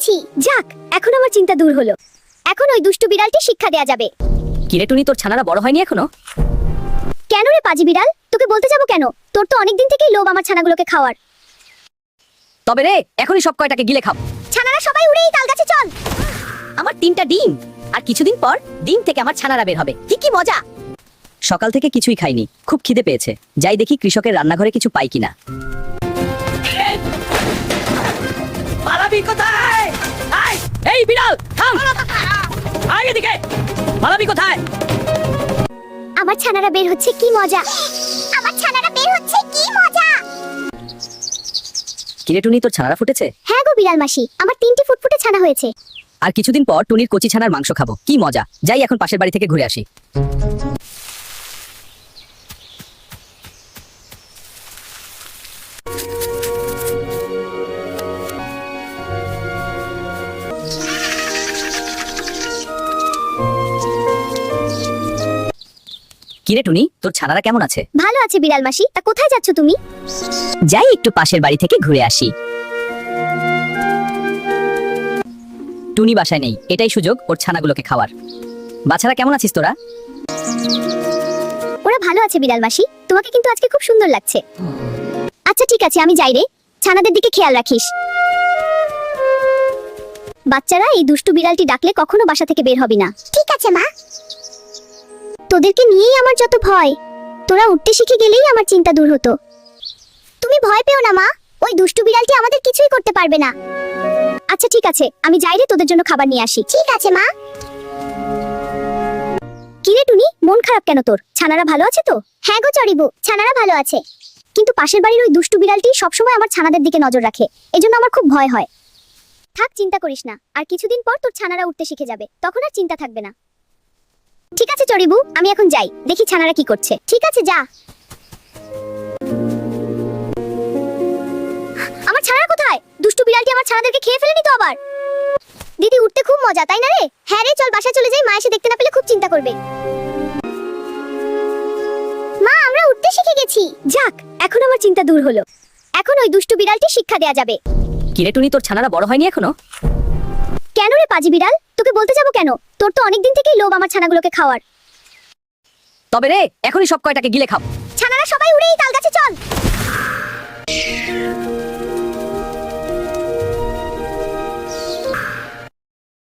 গেছি। যাক, এখন আমার চিন্তা দূর হলো। এখন ওই দুষ্টু বিড়ালটি শিক্ষা দেয়া যাবে। কিরে টুনি, তোর ছানারা বড় হয়নি এখনো? কেন রে পাজি বিড়াল, তোকে বলতে যাবো কেন? তোর তো অনেকদিন থেকেই লোভ আমার ছানাগুলোকে খাওয়ার। তবে রে, এখনই সব কয়টাকে গিলে খাও। ছানারা সবাই উড়ে এই তাল গাছে চল। আমার 3টা ডিম, আর কিছুদিন পর ডিম থেকে আমার ছানারা বের হবে। কি কি মজা! সকাল থেকে কিছুই খাইনি, খুব খিদে পেয়েছে। যাই দেখি কৃষকের রান্নাঘরে কিছু পাই কিনা। পালাবি কোথায়? আয়, এই বিড়াল থাম! আয় এদিকে! পালাবি কোথায়? আমার ছানারা বের হচ্ছে, কি মজা! আমার ছানারা বের হচ্ছে, কি মজা! কিরে টুনি, তোর ছানারা ফুটেছে? হ্যাঁ গো বিড়াল মাসি, আমার 3টি ফুটফুটে ছানা হয়েছে। আর কিছুদিন পর টুনির কচি ছানার মাংস খাবো। কি মজা! যাই এখন পাশের বাড়ি থেকে ঘুরে আসি। কিরে টুনি, তোর ছানারা কেমন আছে? ভালো আছে বিড়াল মাসি। তা কোথায় যাচ্ছ তুমি? যাই একটু পাশের বাড়ি থেকে ঘুরে আসি। টুনি বাসায় নেই, এটাই সুযোগ ওর ছানাগুলোকে খাওয়ার। বাছারা কেমন আছিস তোরা? ওরা ভালো আছে বিড়াল মাসি, তোমাকে কিন্তু আজকে খুব সুন্দর লাগছে। আচ্ছা ঠিক আছে, আমি যাই রে। ছানাদের দিকে খেয়াল রাখিস। বাচ্চারা, এই দুষ্টু বিড়ালটি ডাকলে কখনো বাসা থেকে বের হবি না। ঠিক আছে মা। তোদেরকে নিয়েই আমার যত ভয়। তোরা উঠতে শিখে গেলেই আমার চিন্তা দূর হতো। তুমি ভয় পেও না মা, ওই দুষ্টু বিড়ালটি আমাদের কিছুই করতে পারবে না। আচ্ছা ঠিক আছে, আমি যাই রে, তোদের জন্য খাবার নিয়ে আসি। ঠিক আছে মা। কিরে টুনি, মন খারাপ কেন তোর? ছানারা ভালো আছে তো? হ্যাঁ গো চড়িবু, ছানারা ভালো আছে। কিন্তু পাশের বাড়ির ওই দুষ্টু বিড়ালটি সবসময় আমার ছানাদের দিকে নজর রাখে, এজন্য আমার খুব ভয় হয়। থাক, চিন্তা করিস না, আর কিছুদিন পর তোর ছানারা উঠতে শিখে যাবে, তখন আর চিন্তা থাকবে না। ঠিক আছে চড়িবু, আমি এখন যাই, দেখি ছানারা কি করছে। ঠিক আছে, যা। আমার ছানারা কোথায়? দুষ্টু বিড়ালটি আমার ছানাদেরকে খেয়ে ফেলেনি তো আবার? দিদি, উঠতে খুব মজা, তাই না রে? হ্যাঁ রে, চল বাসায় চলে যাই, মা এসে দেখতে না পেলে খুব চিন্তা করবে। মা, আমরা উঠতে শিখে গেছি। যাক, এখন আমার চিন্তা দূর হলো। এখন ওই দুষ্টু বিড়ালটি শিক্ষা দেয়া যাবে। কিরে টুনি, তোর ছানারা বড় হয়নি এখনো? কেন রে পাজি বিড়াল, তোকে বলতে যাবো কেন? তোর তো অনেকদিন থেকেই লোভ আমার ছানাগুলোকে খাওয়ার। তবে রে, এখনই সব কয়টাকে গিলে খাও। ছানারা সবাই উড়ে এই তাল গাছে চল।